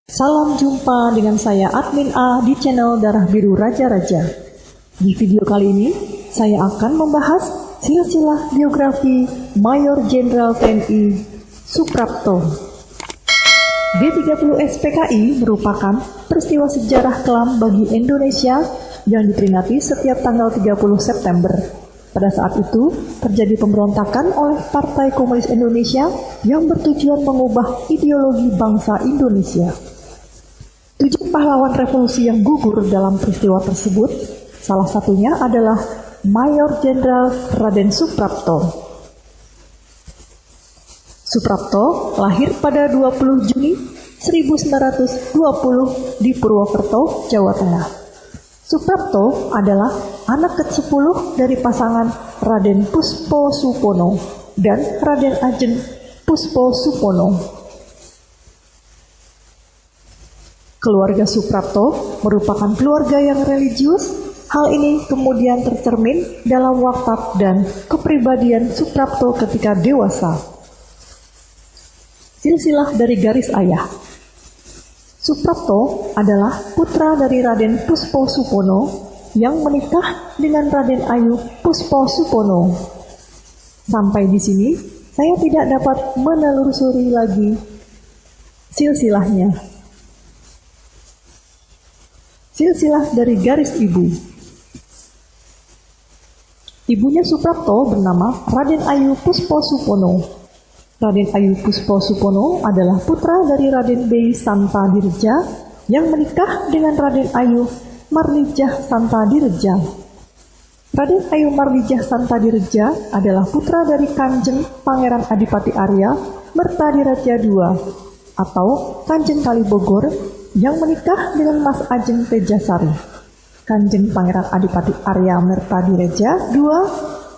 Salam jumpa dengan saya Admin A di channel Darah Biru Raja-Raja. Di video kali ini, saya akan membahas silsilah biografi Mayor Jenderal TNI Suprapto. G30 SPKI merupakan peristiwa sejarah kelam bagi Indonesia yang diperingati setiap tanggal 30 September. Pada saat itu, terjadi pemberontakan oleh Partai Komunis Indonesia yang bertujuan mengubah ideologi bangsa Indonesia. 7 pahlawan revolusi yang gugur dalam peristiwa tersebut, salah satunya adalah Mayor Jenderal Raden Suprapto. Suprapto lahir pada 20 Juni 1920 di Purwokerto, Jawa Tengah. Suprapto adalah anak ke-10 dari pasangan Raden Puspo Supono dan Raden Ajeng Puspo Supono. Keluarga Suprapto merupakan keluarga yang religius. Hal ini kemudian tercermin dalam watak dan kepribadian Suprapto ketika dewasa. Silsilah dari garis ayah. Suprapto adalah putra dari Raden Puspo Supono yang menikah dengan Raden Ayu Puspo Supono. Sampai di sini, saya tidak dapat menelusuri lagi silsilahnya. Silsilah dari garis ibu. Ibunya Suprapto bernama Raden Ayu Puspo Supono. Raden Ayu Puspo Supono adalah putra dari Raden B. Santa Dirja yang menikah dengan Raden Ayu Marlijah Santa Dirja. Raden Ayu Marlijah Santa Dirja adalah putra dari Kanjeng Pangeran Adipati Arya Mertadiraja II atau Kanjeng Kalibogor yang menikah dengan Mas Ajeng Tejasari. Kanjeng Pangeran Adipati Arya Mertadiraja II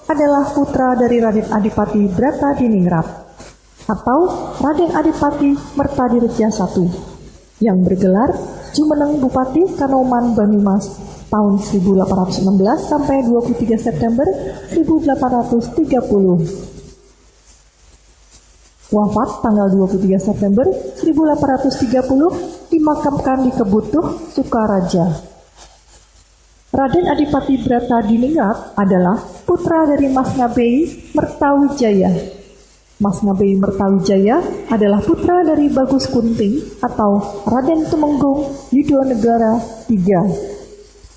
adalah putra dari Raden Adipati Bratadiningrat atau Raden Adipati Mertadiraja I yang bergelar Jumeneng Bupati Kanoman Banyumas tahun 1816 sampai 23 September 1830. Wafat tanggal 23 September 1830 dimakamkan di Kebutuh, Sukaraja. Raden Adipati Bratadiningrat adalah putra dari Mas Ngabei Mertawijaya. Mas Ngabei Mertawijaya adalah putra dari Bagus Kunting atau Raden Tumenggung Yudonegara III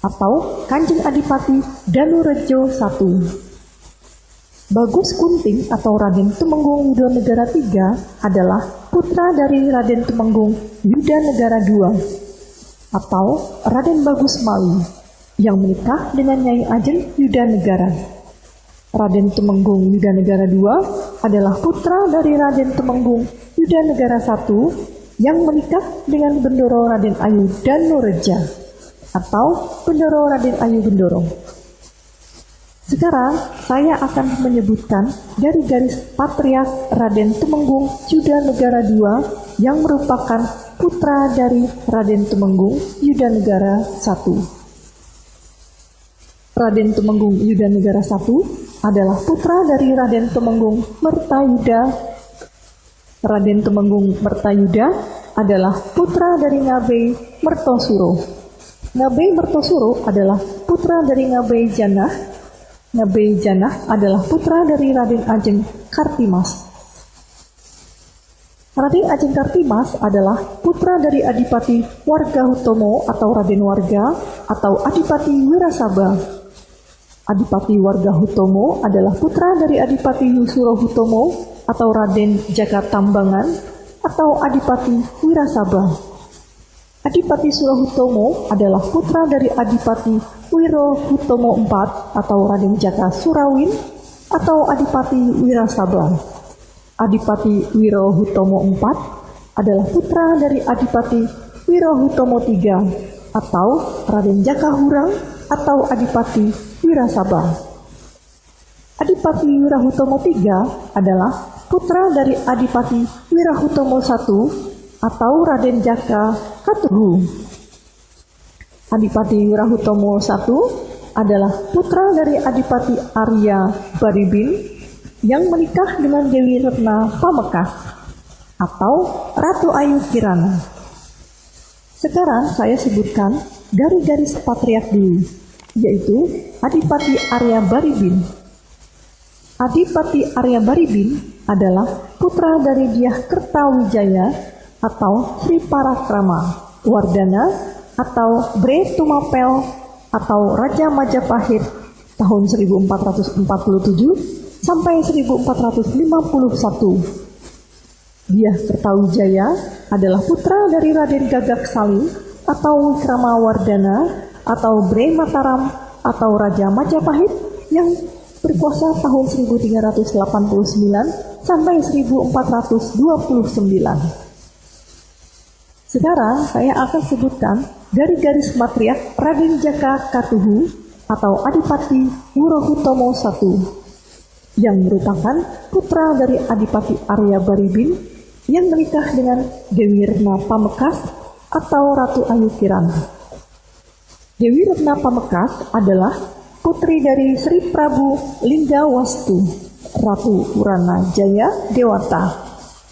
atau Kanjeng Adipati Danurejo I. Bagus Kunting atau Raden Tumenggung Yudonegara III adalah putra dari Raden Tumenggung Yudanegara II atau Raden Bagus Mawi yang menikah dengan Nyai Ajeng Yudanegara. Raden Tumenggung Yudanegara II adalah putra dari Raden Tumenggung Yudanegara I yang menikah dengan Bendoro Raden Ayu Danureja atau Bendoro Raden Ayu Bendoro. Sekarang saya akan menyebutkan dari garis patriark Raden Tumenggung Yudanegara II yang merupakan putra dari Raden Tumenggung Yudanegara I. Raden Tumenggung Yudanegara I adalah putra dari Raden Tumenggung Mertayuda. Raden Tumenggung Mertayuda adalah putra dari Ngabei Mertosuro. Ngabei Mertosuro adalah putra dari Ngabei Janah. Ngabei Janah adalah putra dari Raden Ajeng Kartimas. Raden Ajeng Kartimas adalah putra dari Adipati Wargahutomo atau Raden Warga atau Adipati Wirasaba. Adipati Wargahutomo adalah putra dari Adipati Surohutomo atau Raden Jakatambangan atau Adipati Wirasaba. Adipati Surohutomo adalah putra dari Adipati Wirohutomo IV atau Raden Jaka Surawin atau Adipati Wirasaba. Adipati Wirohutomo IV adalah putra dari Adipati Wirohutomo III atau Raden Jaka Hurang atau Adipati Wirasaba. Adipati Wirohutomo III adalah putra dari Adipati Wirohutomo I atau Raden Jaka Katuhu. Adipati Wirohutomo I adalah putra dari Adipati Arya Baribin yang menikah dengan Dewi Retna Pamekas atau Ratu Ayu Kirana. Sekarang saya sebutkan garis patriark dulu, yaitu Adipati Arya Baribin. Adipati Arya Baribin adalah putra dari Dyah Kertawijaya atau Sri Parakrama, Wardana atau Bre Tumapel atau Raja Majapahit tahun 1447 sampai 1451. Dyah Kertawijaya adalah putra dari Raden Gagak Sali atau Wikrama Wardana atau Bre Mataram atau Raja Majapahit yang berkuasa tahun 1389 sampai 1429. Sekarang saya akan sebutkan dari garis matriark Raden Jaka Katuhu atau Adipati Wurohutomo I yang merupakan putra dari Adipati Arya Baribin yang menikah dengan Dewi Retna Pamekas atau Ratu Ayu Kiran. Dewi Retna Pamekas adalah putri dari Sri Prabu Linggawastu, Ratu Purana Jaya Dewata,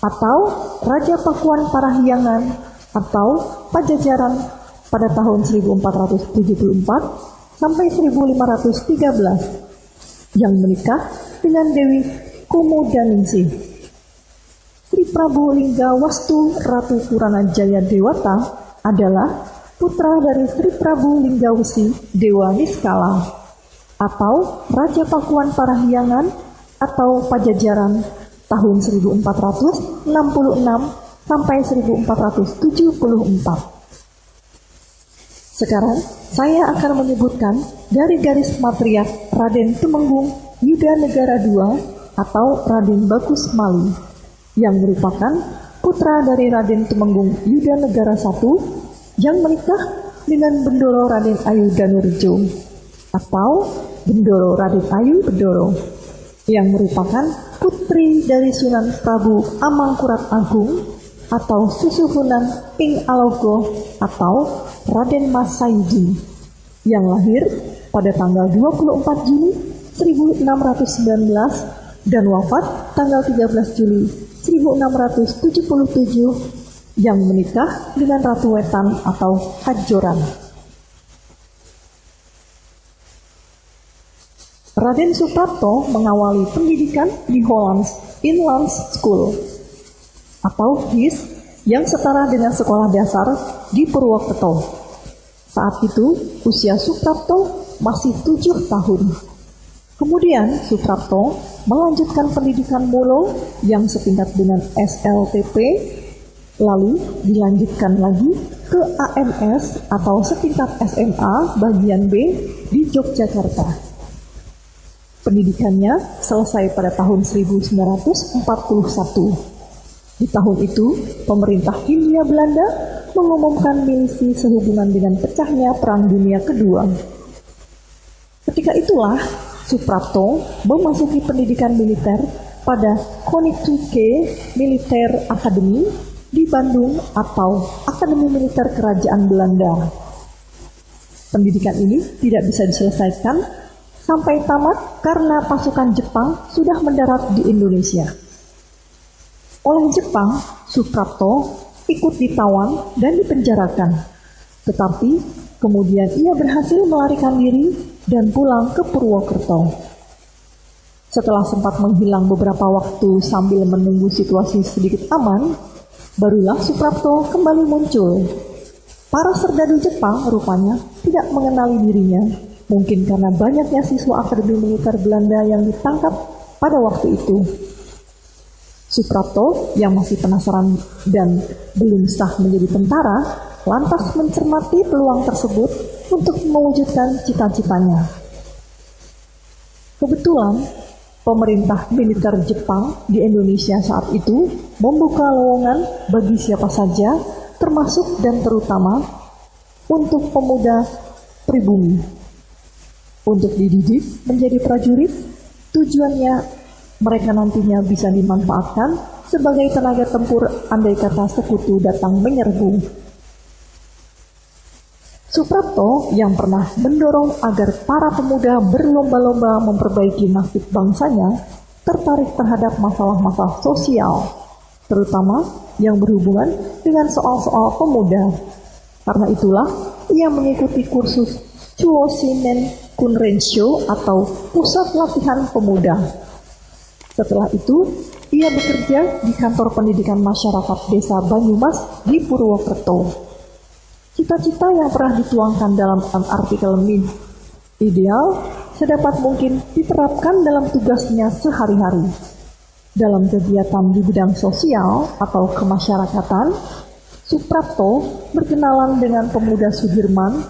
atau Raja Pakuan Parahyangan atau Pajajaran pada tahun 1474 sampai 1513 yang menikah dengan Dewi Kumudaningsih. Sri Prabu Linggawastu Ratu Purana Jaya Dewata adalah putra dari Sri Prabu Linggawesi Dewa Niskala atau Raja Pakuan Parahyangan atau Pajajaran tahun 1466 sampai 1474. Sekarang saya akan menyebutkan dari garis matriark Raden Tumenggung Yuda Negara II atau Raden Bagus Mali yang merupakan putra dari Raden Tumenggung Yuda Negara I yang menikah dengan Bendoro Raden Ayu Danurejo atau Bendoro Raden Ayu Bedoro yang merupakan putri dari Sunan Prabu Amangkurat Agung atau Susuhunan Ping Alogo atau Raden Mas Sayudi yang lahir pada tanggal 24 Juni 1619 dan wafat tanggal 13 Juli 1677 yang menikah dengan Ratu Wetan atau Hajoran. Raden Suprapto mengawali pendidikan di Hollands Inland School atau HIS yang setara dengan sekolah dasar di Purwokerto. Saat itu usia Suprapto masih 7 tahun. Kemudian Suprapto melanjutkan pendidikan Molo yang setingkat dengan SLTP, lalu dilanjutkan lagi ke AMS atau setingkat SMA bagian B di Yogyakarta. Pendidikannya selesai pada tahun 1941. Di tahun itu, pemerintah Hindia Belanda mengumumkan milisi sehubungan dengan pecahnya Perang Dunia Kedua. Ketika itulah, Suprapto memasuki pendidikan militer pada Koninklijke Militaire Academy di Bandung atau Akademi Militer Kerajaan Belanda. Pendidikan ini tidak bisa diselesaikan sampai tamat karena pasukan Jepang sudah mendarat di Indonesia. Oleh Jepang, Suprapto ikut ditawan dan dipenjarakan. Tetapi kemudian ia berhasil melarikan diri dan pulang ke Purwokerto. Setelah sempat menghilang beberapa waktu sambil menunggu situasi sedikit aman, barulah Suprapto kembali muncul. Para serdadu Jepang rupanya tidak mengenali dirinya, mungkin karena banyaknya siswa Akademi Militer Belanda yang ditangkap pada waktu itu. Suprapto yang masih penasaran dan belum sah menjadi tentara, lantas mencermati peluang tersebut untuk mewujudkan cita-citanya. Kebetulan, pemerintah militer Jepang di Indonesia saat itu membuka lowongan bagi siapa saja, termasuk dan terutama untuk pemuda pribumi. Untuk dididik menjadi prajurit, tujuannya mereka nantinya bisa dimanfaatkan sebagai tenaga tempur andai kata sekutu datang menyerbu. Suprapto yang pernah mendorong agar para pemuda berlomba-lomba memperbaiki nasib bangsanya tertarik terhadap masalah-masalah sosial, terutama yang berhubungan dengan soal-soal pemuda. Karena itulah ia mengikuti kursus Chuosinen Kunrensho atau Pusat Latihan Pemuda. Setelah itu, ia bekerja di Kantor Pendidikan Masyarakat Desa Banyumas di Purwokerto. Cita-cita yang pernah dituangkan dalam artikel MIN ideal sedapat mungkin diterapkan dalam tugasnya sehari-hari. Dalam kegiatan di bidang sosial atau kemasyarakatan, Suprapto berkenalan dengan pemuda Sudirman,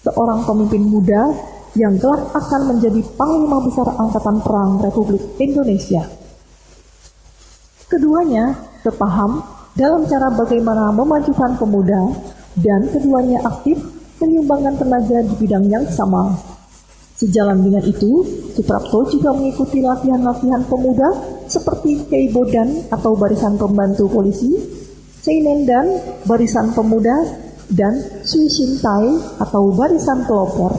seorang pemimpin muda yang kelak akan menjadi Panglima Besar Angkatan Perang Republik Indonesia. Keduanya sepaham dalam cara bagaimana memajukan pemuda dan keduanya aktif menyumbangkan tenaga di bidang yang sama. Sejalan dengan itu, Suprapto juga mengikuti latihan-latihan pemuda seperti Keibodan atau Barisan Pembantu Polisi, Seinendan, Barisan Pemuda, dan Suishintai atau Barisan Pelopor.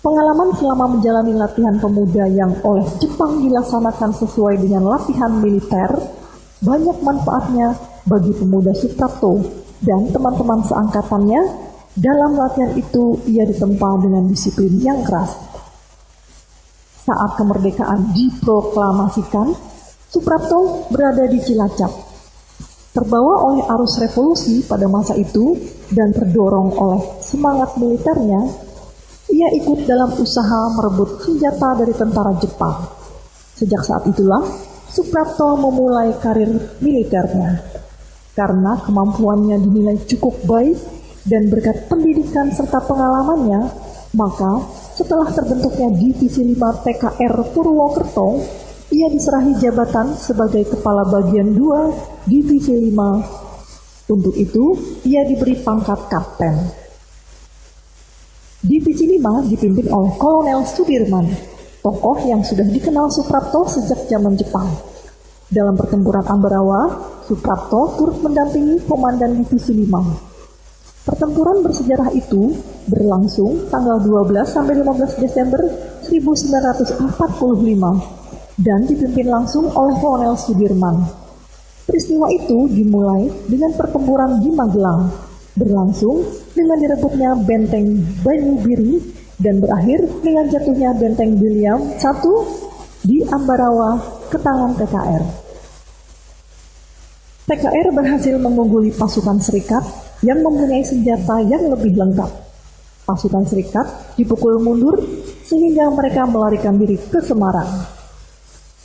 Pengalaman selama menjalani latihan pemuda yang oleh Jepang dilaksanakan sesuai dengan latihan militer, banyak manfaatnya bagi pemuda Suprapto dan teman-teman seangkatannya. Dalam latihan itu, ia ditempa dengan disiplin yang keras. Saat kemerdekaan diproklamasikan, Suprapto berada di Cilacap. Terbawa oleh arus revolusi pada masa itu dan terdorong oleh semangat militernya, ia ikut dalam usaha merebut senjata dari tentara Jepang. Sejak saat itulah, Suprapto memulai karir militernya. Karena kemampuannya dinilai cukup baik, dan berkat pendidikan serta pengalamannya, maka setelah terbentuknya Divisi 5 TKR Purwokerto, ia diserahi jabatan sebagai Kepala Bagian 2 Divisi 5. Untuk itu, ia diberi pangkat Kapten. Divisi 5 dipimpin oleh Kolonel Sudirman, tokoh yang sudah dikenal Suprapto sejak zaman Jepang. Dalam pertempuran Ambarawa, Suprapto turut mendampingi Komandan Divisi 5. Pertempuran bersejarah itu berlangsung tanggal 12 sampai 15 Desember 1945 dan dipimpin langsung oleh Kolonel Sudirman. Peristiwa itu dimulai dengan pertempuran di Magelang, berlangsung dengan direbutnya Benteng Banyubiri dan berakhir dengan jatuhnya Benteng William I di Ambarawa ke tangan TKR. TKR berhasil mengungguli pasukan Serikat yang mempunyai senjata yang lebih lengkap. Pasukan Serikat dipukul mundur sehingga mereka melarikan diri ke Semarang.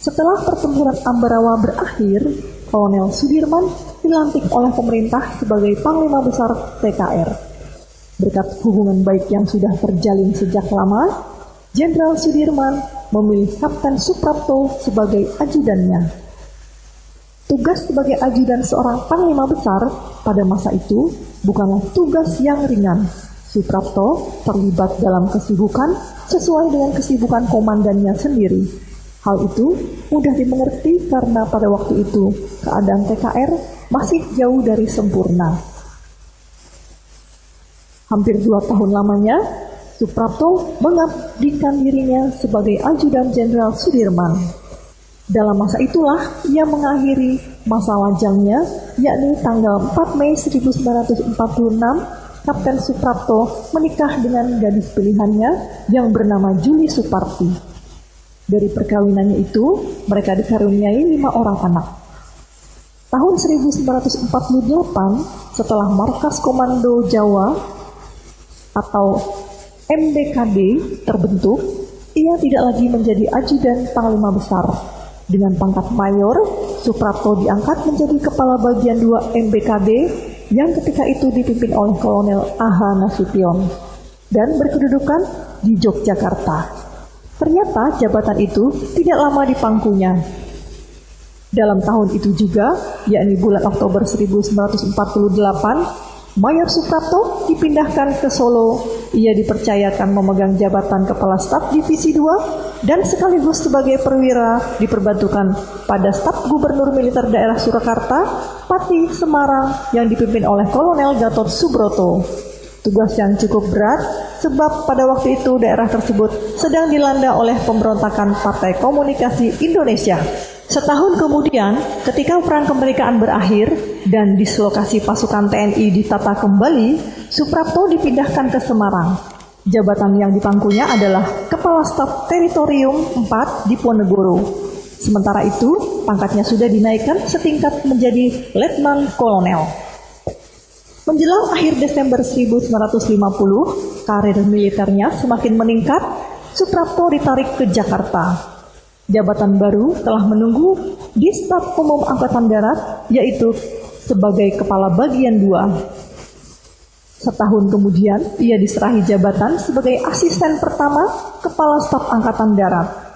Setelah pertempuran Ambarawa berakhir, Kolonel Sudirman dilantik oleh pemerintah sebagai Panglima Besar TKR. Berkat hubungan baik yang sudah terjalin sejak lama, Jenderal Sudirman memilih Kapten Suprapto sebagai ajudannya. Tugas sebagai ajudan seorang Panglima Besar pada masa itu bukanlah tugas yang ringan. Suprapto terlibat dalam kesibukan sesuai dengan kesibukan komandannya sendiri. Hal itu mudah dimengerti karena pada waktu itu keadaan TKR masih jauh dari sempurna. Hampir 2 tahun lamanya, Suprapto mengabdikan dirinya sebagai ajudan Jenderal Sudirman. Dalam masa itulah ia mengakhiri masa lajangnya, yakni tanggal 4 Mei 1946, Kapten Suprapto menikah dengan gadis pilihannya yang bernama Juli Suparti. Dari perkawinannya itu, mereka dikaruniai 5 orang anak. Tahun 1948, setelah Markas Komando Jawa atau MBKD terbentuk, ia tidak lagi menjadi ajudan Panglima Besar. Dengan pangkat mayor, Suprapto diangkat menjadi Kepala Bagian 2 MBKD yang ketika itu dipimpin oleh Kolonel A.H. Nasution dan berkedudukan di Yogyakarta. Ternyata jabatan itu tidak lama dipangkunya. Dalam tahun itu juga, yakni bulan Oktober 1948, Mayor Suprapto dipindahkan ke Solo. Ia dipercayakan memegang jabatan Kepala Staf Divisi 2 dan sekaligus sebagai perwira diperbantukan pada Staf Gubernur Militer Daerah Surakarta, Pati Semarang yang dipimpin oleh Kolonel Gatot Subroto. Tugas yang cukup berat sebab pada waktu itu daerah tersebut sedang dilanda oleh pemberontakan Partai Komunikasi Indonesia. Setahun kemudian, ketika perang kemerdekaan berakhir, dan dislokasi pasukan TNI ditata kembali, Suprapto dipindahkan ke Semarang. Jabatan yang dipangkunya adalah Kepala Staf Teritorium 4 di Ponegoro. Sementara itu, pangkatnya sudah dinaikkan setingkat menjadi Letnan Kolonel. Menjelang akhir Desember 1950, karir militernya semakin meningkat. Suprapto ditarik ke Jakarta. Jabatan baru telah menunggu di Staf Umum Angkatan Darat, yaitu sebagai Kepala Bagian 2. Setahun kemudian, ia diserahi jabatan sebagai asisten pertama Kepala Staf Angkatan Darat.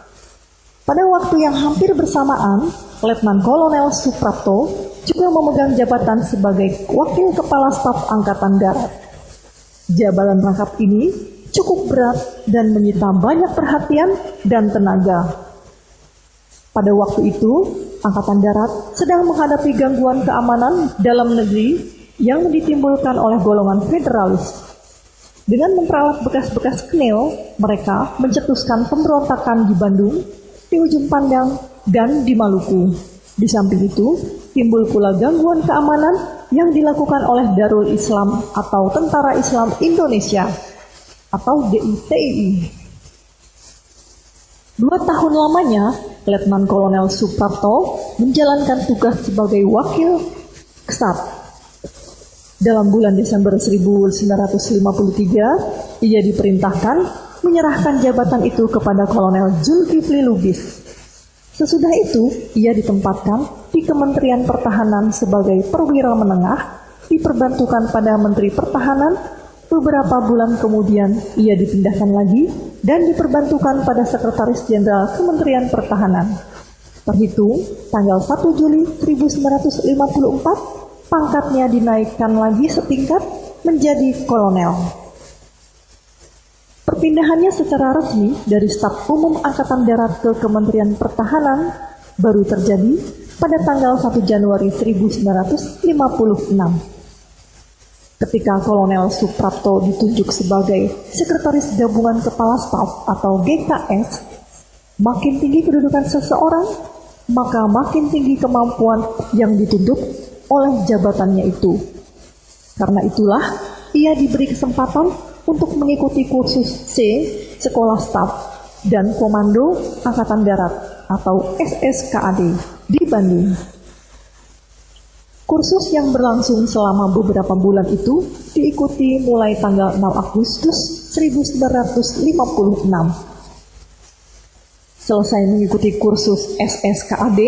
Pada waktu yang hampir bersamaan, Letnan Kolonel Suprapto juga memegang jabatan sebagai Wakil Kepala Staf Angkatan Darat. Jabatan rangkap ini cukup berat dan menyita banyak perhatian dan tenaga. Pada waktu itu, Angkatan Darat sedang menghadapi gangguan keamanan dalam negeri yang ditimbulkan oleh golongan federalis. Dengan memperalat bekas-bekas knil, mereka mencetuskan pemberontakan di Bandung, di Ujung Pandang, dan di Maluku. Di samping itu, timbul pula gangguan keamanan yang dilakukan oleh Darul Islam atau Tentara Islam Indonesia atau DITII. 2 tahun lamanya, Letnan Kolonel Suprapto menjalankan tugas sebagai Wakil Ksat. Dalam bulan Desember 1953, ia diperintahkan menyerahkan jabatan itu kepada Kolonel Zulkifli Lubis. Sesudah itu, ia ditempatkan di Kementerian Pertahanan sebagai perwira menengah, diperbantukan pada Menteri Pertahanan. Beberapa bulan kemudian, ia dipindahkan lagi dan diperbantukan pada Sekretaris Jenderal Kementerian Pertahanan. Terhitung tanggal 1 Juli 1954, pangkatnya dinaikkan lagi setingkat menjadi kolonel. Perpindahannya secara resmi dari Staf Umum Angkatan Darat ke Kementerian Pertahanan baru terjadi pada tanggal 1 Januari 1956. Ketika Kolonel Suprapto ditunjuk sebagai Sekretaris Gabungan Kepala Staf atau GKS, makin tinggi kedudukan seseorang, maka makin tinggi kemampuan yang dituntut oleh jabatannya itu. Karena itulah, ia diberi kesempatan untuk mengikuti kursus C, Sekolah Staf, dan Komando Angkatan Darat atau SSKAD di Bandung. Kursus yang berlangsung selama beberapa bulan itu diikuti mulai tanggal 6 Agustus 1956. Selesai mengikuti kursus SSKAD,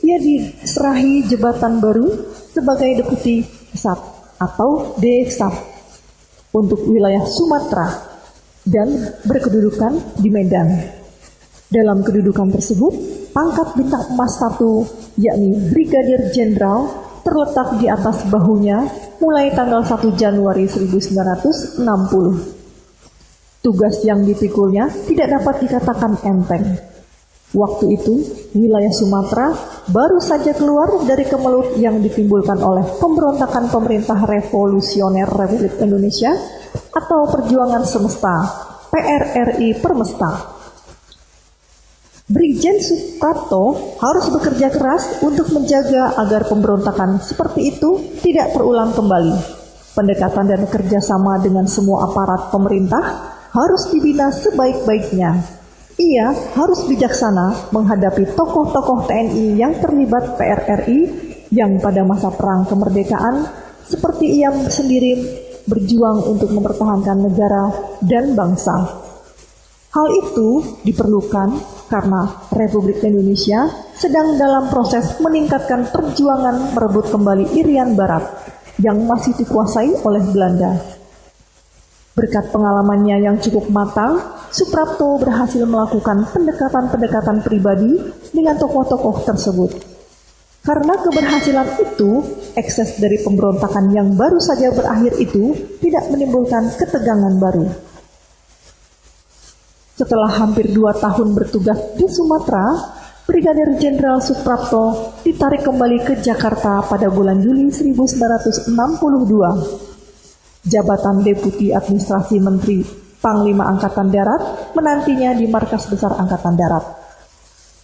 ia diserahi jabatan baru sebagai Deputi Ksat atau Deksat untuk wilayah Sumatera dan berkedudukan di Medan. Dalam kedudukan tersebut, pangkat bintang emas 1 yakni Brigadir Jenderal terletak di atas bahunya mulai tanggal 1 Januari 1960. Tugas yang dipikulnya tidak dapat dikatakan enteng. Waktu itu, wilayah Sumatera baru saja keluar dari kemelut yang ditimbulkan oleh pemberontakan Pemerintah Revolusioner Republik Indonesia atau Perjuangan Semesta, PRRI Permesta. Brigjen Suprapto harus bekerja keras untuk menjaga agar pemberontakan seperti itu tidak terulang kembali. Pendekatan dan kerjasama dengan semua aparat pemerintah harus dibina sebaik-baiknya. Ia harus bijaksana menghadapi tokoh-tokoh TNI yang terlibat PRRI yang pada masa perang kemerdekaan seperti ia sendiri berjuang untuk mempertahankan negara dan bangsa. Hal itu diperlukan karena Republik Indonesia sedang dalam proses meningkatkan perjuangan merebut kembali Irian Barat yang masih dikuasai oleh Belanda. Berkat pengalamannya yang cukup matang, Suprapto berhasil melakukan pendekatan-pendekatan pribadi dengan tokoh-tokoh tersebut. Karena keberhasilan itu, ekses dari pemberontakan yang baru saja berakhir itu tidak menimbulkan ketegangan baru. Setelah hampir 2 tahun bertugas di Sumatera, Brigadir Jenderal Suprapto ditarik kembali ke Jakarta pada bulan Juli 1962. Jabatan Deputi Administrasi Menteri Panglima Angkatan Darat menantinya di Markas Besar Angkatan Darat.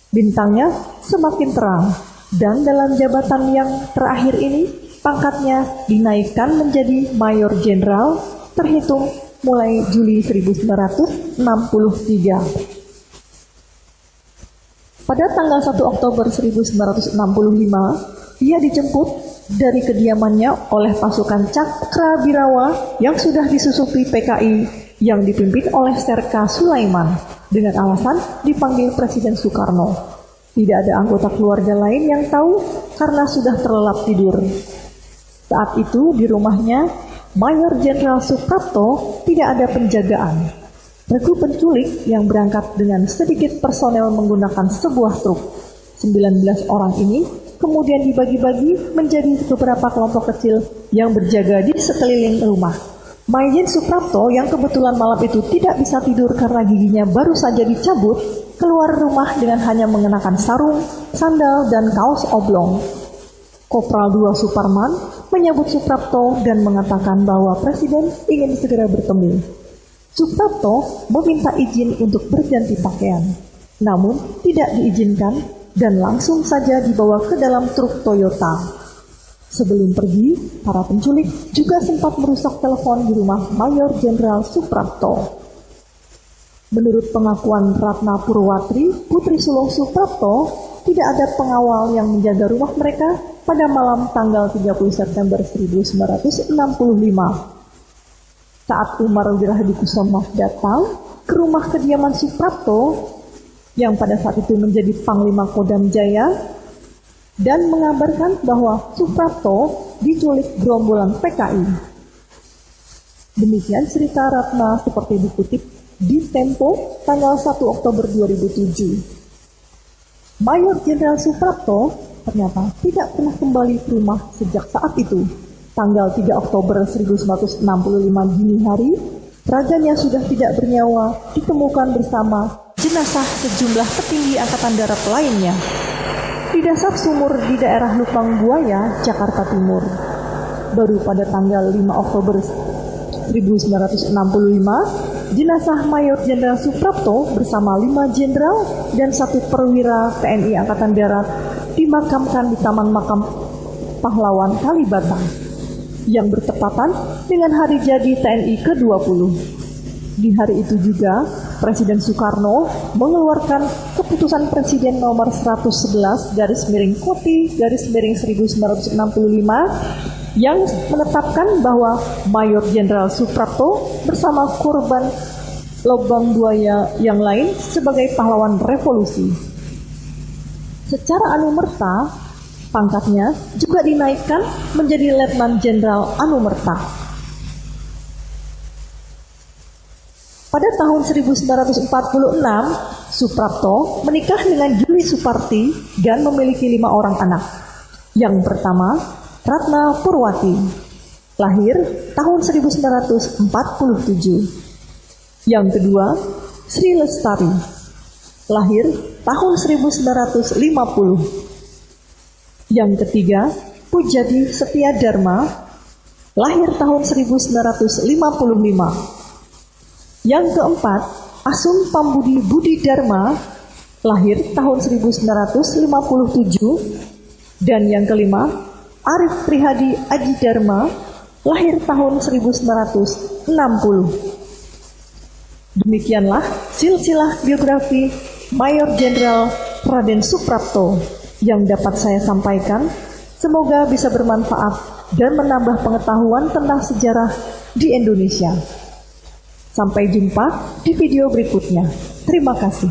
Bintangnya semakin terang, dan dalam jabatan yang terakhir ini, pangkatnya dinaikkan menjadi Mayor Jenderal terhitung mulai Juli 1963. Pada tanggal 1 Oktober 1965, ia dijemput dari kediamannya oleh pasukan Cakrawirawa yang sudah disusupi PKI yang dipimpin oleh Serka Sulaiman dengan alasan dipanggil Presiden Soekarno. Tidak ada anggota keluarga lain yang tahu karena sudah terlelap tidur. Saat itu di rumahnya, Mayor Jenderal Suprapto tidak ada penjagaan. Regu penculik yang berangkat dengan sedikit personel menggunakan sebuah truk. 19 orang ini kemudian dibagi-bagi menjadi beberapa kelompok kecil yang berjaga di sekeliling rumah. Majen Suprapto yang kebetulan malam itu tidak bisa tidur karena giginya baru saja dicabut, keluar rumah dengan hanya mengenakan sarung, sandal, dan kaos oblong. Kopral II Suparman menyambut Suprapto dan mengatakan bahwa Presiden ingin segera bertemu. Suprapto meminta izin untuk berganti pakaian, namun tidak diizinkan dan langsung saja dibawa ke dalam truk Toyota. Sebelum pergi, para penculik juga sempat merusak telepon di rumah Mayor Jenderal Suprapto. Menurut pengakuan Ratna Purwatri, putri sulung Suprapto, tidak ada pengawal yang menjaga rumah mereka pada malam tanggal 30 September 1965. Saat Umar Wirahadikusumo datang ke rumah kediaman Suprapto, yang pada saat itu menjadi Panglima Kodam Jaya, dan mengabarkan bahwa Suprapto diculik gerombolan PKI. Demikian cerita Ratna seperti dikutip di Tempo tanggal 1 Oktober 2007. Mayor Jenderal Suprapto ternyata tidak pernah kembali ke rumah sejak saat itu. Tanggal 3 Oktober 1965 dini hari, raganya sudah tidak bernyawa ditemukan bersama jenazah sejumlah petinggi Angkatan Darat lainnya di dasar sumur di daerah Lubang Buaya, Jakarta Timur. Baru pada tanggal 5 Oktober 1965, jenazah Mayor Jenderal Suprapto bersama 5 jenderal dan 1 perwira TNI Angkatan Darat dimakamkan di Taman Makam Pahlawan Kalibata yang bertepatan dengan hari jadi TNI ke-20. Di hari itu juga, Presiden Soekarno mengeluarkan keputusan Presiden nomor 111/Koti/1965 yang menetapkan bahwa Mayor Jenderal Suprapto bersama korban Lubang Buaya yang lain sebagai pahlawan revolusi. Secara anumerta, pangkatnya juga dinaikkan menjadi Letnan Jenderal Anumerta. Pada tahun 1946, Suprapto menikah dengan Juli Suparti dan memiliki 5 orang anak. Yang pertama, Ratna Purwati, lahir tahun 1947. Yang kedua, Sri Lestari, lahir tahun 1950. Yang ketiga, Pujadi Setia Dharma, lahir tahun 1955. Yang keempat, Asung Pambudi Budi Dharma, lahir tahun 1957. Dan yang kelima, Arif Prihadi Aji Dharma, lahir tahun 1960. Demikianlah silsilah biografi Mayor Jenderal Raden Suprapto yang dapat saya sampaikan. Semoga bisa bermanfaat dan menambah pengetahuan tentang sejarah di Indonesia. Sampai jumpa di video berikutnya. Terima kasih.